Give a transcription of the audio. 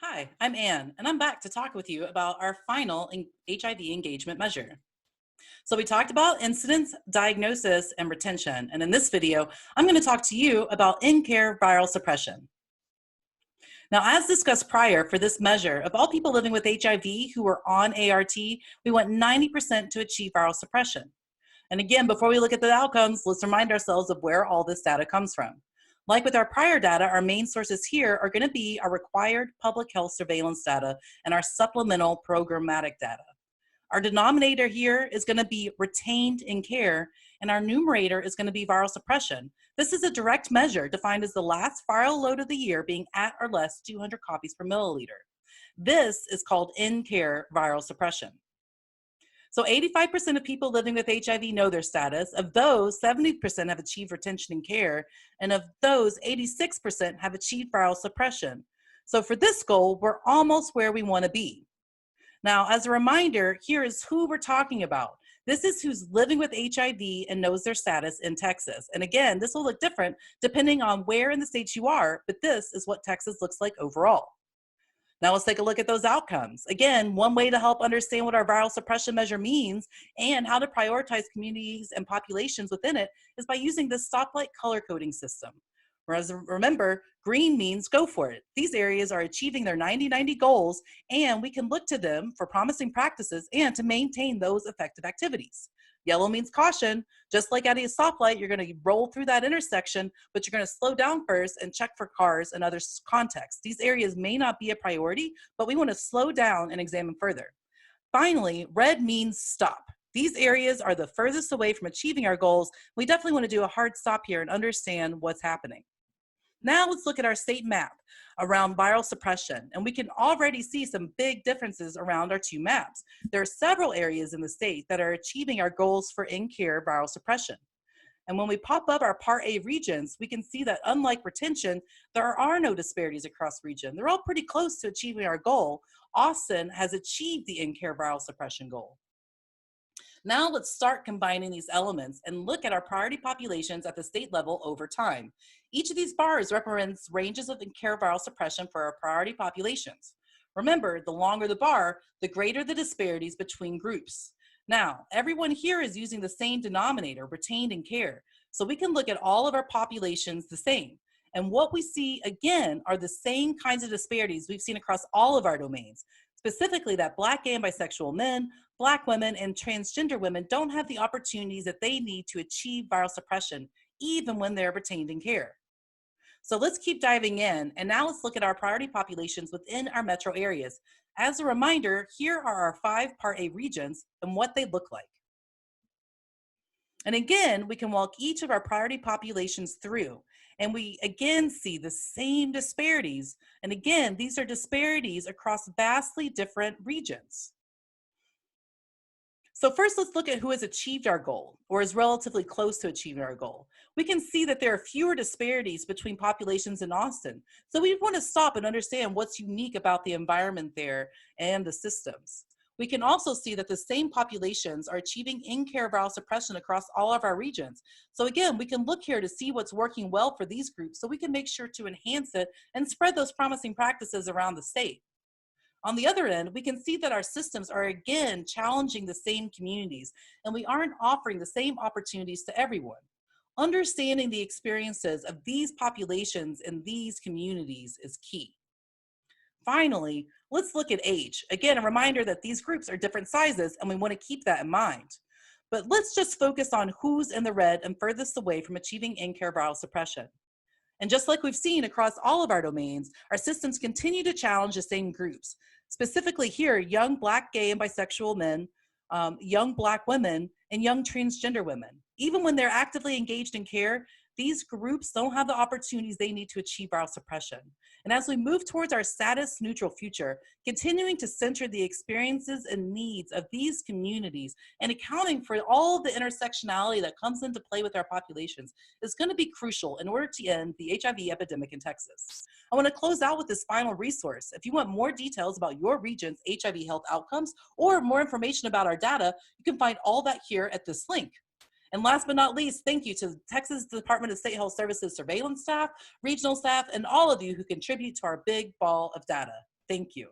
Hi, I'm Anne, and I'm back to talk with you about our final HIV engagement measure. So, we talked about incidence, diagnosis, and retention. And in this video, I'm going to talk to you about in care viral suppression. Now, as discussed prior, for this measure, of all people living with HIV who were on ART, we want 90% to achieve viral suppression. And again, before we look at the outcomes, let's remind ourselves of where all this data comes from. Like with our prior data, our main sources here are going to be our required public health surveillance data and our supplemental programmatic data. Our denominator here is going to be retained in care, and our numerator is going to be viral suppression. This is a direct measure defined as the last viral load of the year being at or less 200 copies per milliliter. This is called in care viral suppression. So 85% of people living with HIV know their status. Of those, 70% have achieved retention and care. And of those, 86% have achieved viral suppression. So for this goal, we're almost where we want to be. Now, as a reminder, here is who we're talking about. This is who's living with HIV and knows their status in Texas. And again, this will look different depending on where in the states you are, but this is what Texas looks like overall. Now let's take a look at those outcomes. Again, one way to help understand what our viral suppression measure means and how to prioritize communities and populations within it is by using this stoplight color coding system. Whereas remember, green means go for it. These areas are achieving their 90-90 goals, and we can look to them for promising practices and to maintain those effective activities. Yellow means caution. Just like at a stoplight, you're going to roll through that intersection, but you're going to slow down first and check for cars and other contexts. These areas may not be a priority, but we want to slow down and examine further. Finally, red means stop. These areas are the furthest away from achieving our goals. We definitely want to do a hard stop here and understand what's happening. Now let's look at our state map around viral suppression, and we can already see some big differences around our two maps. There are several areas in the state that are achieving our goals for in-care viral suppression. And when we pop up our Part A regions, we can see that unlike retention, there are no disparities across region. They're all pretty close to achieving our goal. Austin has achieved the in-care viral suppression goal. Now let's start combining these elements and look at our priority populations at the state level over time. Each of these bars represents ranges of care viral suppression for our priority populations. Remember, the longer the bar, the greater the disparities between groups. Now, everyone here is using the same denominator, retained in care, so we can look at all of our populations the same. And what we see again are the same kinds of disparities we've seen across all of our domains, specifically that Black, gay, and bisexual men, Black women, and transgender women don't have the opportunities that they need to achieve viral suppression, even when they're retained in care. So let's keep diving in, and now let's look at our priority populations within our metro areas. As a reminder, here are our 5 Part A regions and what they look like. And again, we can walk each of our priority populations through, and we again see the same disparities. And again, these are disparities across vastly different regions. So first, let's look at who has achieved our goal or is relatively close to achieving our goal. We can see that there are fewer disparities between populations in Austin. So we want to stop and understand what's unique about the environment there and the systems. We can also see that the same populations are achieving in-care viral suppression across all of our regions. So again, we can look here to see what's working well for these groups so we can make sure to enhance it and spread those promising practices around the state. On the other end, we can see that our systems are again challenging the same communities, and we aren't offering the same opportunities to everyone. Understanding the experiences of these populations and these communities is key. Finally, let's look at age. Again, a reminder that these groups are different sizes, and we want to keep that in mind. But let's just focus on who's in the red and furthest away from achieving in-care viral suppression. And just like we've seen across all of our domains, our systems continue to challenge the same groups. Specifically here, young Black, gay, and bisexual men, young Black women, and young transgender women. Even when they're actively engaged in care, these groups don't have the opportunities they need to achieve viral suppression. And as we move towards our status neutral future, continuing to center the experiences and needs of these communities and accounting for all the intersectionality that comes into play with our populations is going to be crucial in order to end the HIV epidemic in Texas. I want to close out with this final resource. If you want more details about your region's HIV health outcomes or more information about our data, you can find all that here at this link. And last but not least, thank you to Texas Department of State Health Services surveillance staff, regional staff, and all of you who contribute to our big ball of data. Thank you.